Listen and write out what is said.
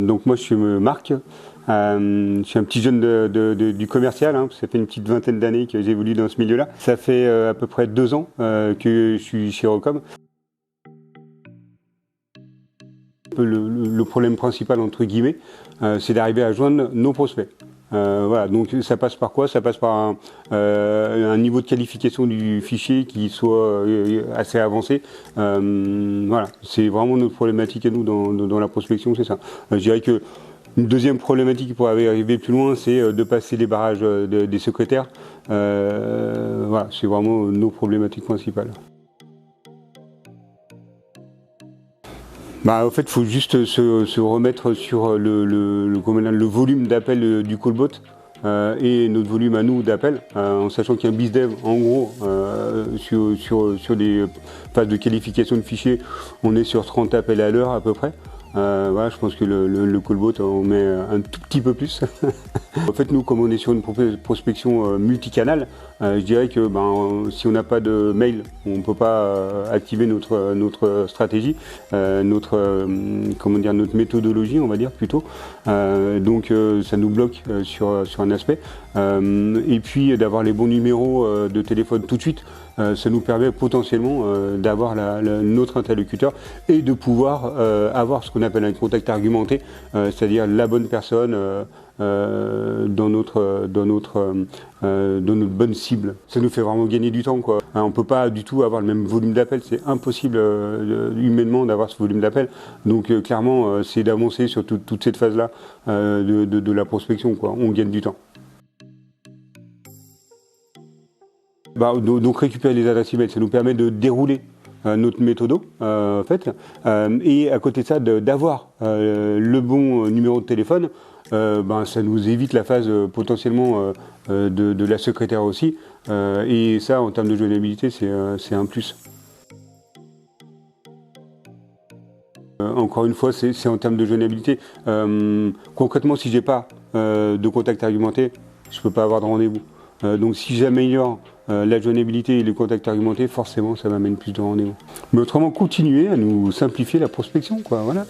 Donc moi je suis Marc, je suis un petit jeune du commercial, hein, ça fait une petite vingtaine d'années que j'évolue dans ce milieu-là. Ça fait à peu près 2 ans que je suis chez Eurocom. Le problème principal entre guillemets, c'est d'arriver à joindre nos prospects. Voilà, donc ça passe par quoi? Ça passe par un niveau de qualification du fichier qui soit assez avancé. Voilà, c'est vraiment notre problématique à nous dans la prospection, c'est ça. Je dirais que une deuxième problématique qui pourrait arriver plus loin, c'est de passer les barrages des secrétaires. Voilà, c'est vraiment nos problématiques principales. Au fait, il faut juste se remettre sur le volume d'appels du callbot et notre volume à nous d'appels, en sachant qu'il y a un BizDev, en gros, sur des phases de qualification de fichiers, on est sur 30 appels à l'heure à peu près. Voilà, je pense que le callbot, on met un tout petit peu plus. En fait, nous, comme on est sur une prospection multicanal, je dirais que si on n'a pas de mail, on ne peut pas activer notre stratégie, notre méthodologie, on va dire plutôt. Donc, ça nous bloque sur un aspect. Et puis, d'avoir les bons numéros de téléphone tout de suite, ça nous permet potentiellement d'avoir notre interlocuteur et de pouvoir avoir ce qu'on appelle un contact argumenté, c'est-à-dire la bonne personne dans notre bonne cible. Ça nous fait vraiment gagner du temps, quoi. On ne peut pas du tout avoir le même volume d'appel, c'est impossible humainement d'avoir ce volume d'appel. Donc clairement, c'est d'avancer sur toute cette phase-là de la prospection, quoi. On gagne du temps. Donc récupérer les adresses email, ça nous permet de dérouler notre méthodo en fait, et à côté de ça d'avoir le bon numéro de téléphone, ça nous évite la phase potentiellement de la secrétaire aussi, et ça en termes de joignabilité c'est un plus. Encore une fois, c'est en termes de joignabilité. Concrètement, si j'ai pas de contact argumenté, je peux pas avoir de rendez-vous. Donc si j'améliore la joignabilité et le contact argumenté, forcément ça m'amène plus de rendez-vous. Mais autrement, continuer à nous simplifier la prospection, quoi, voilà.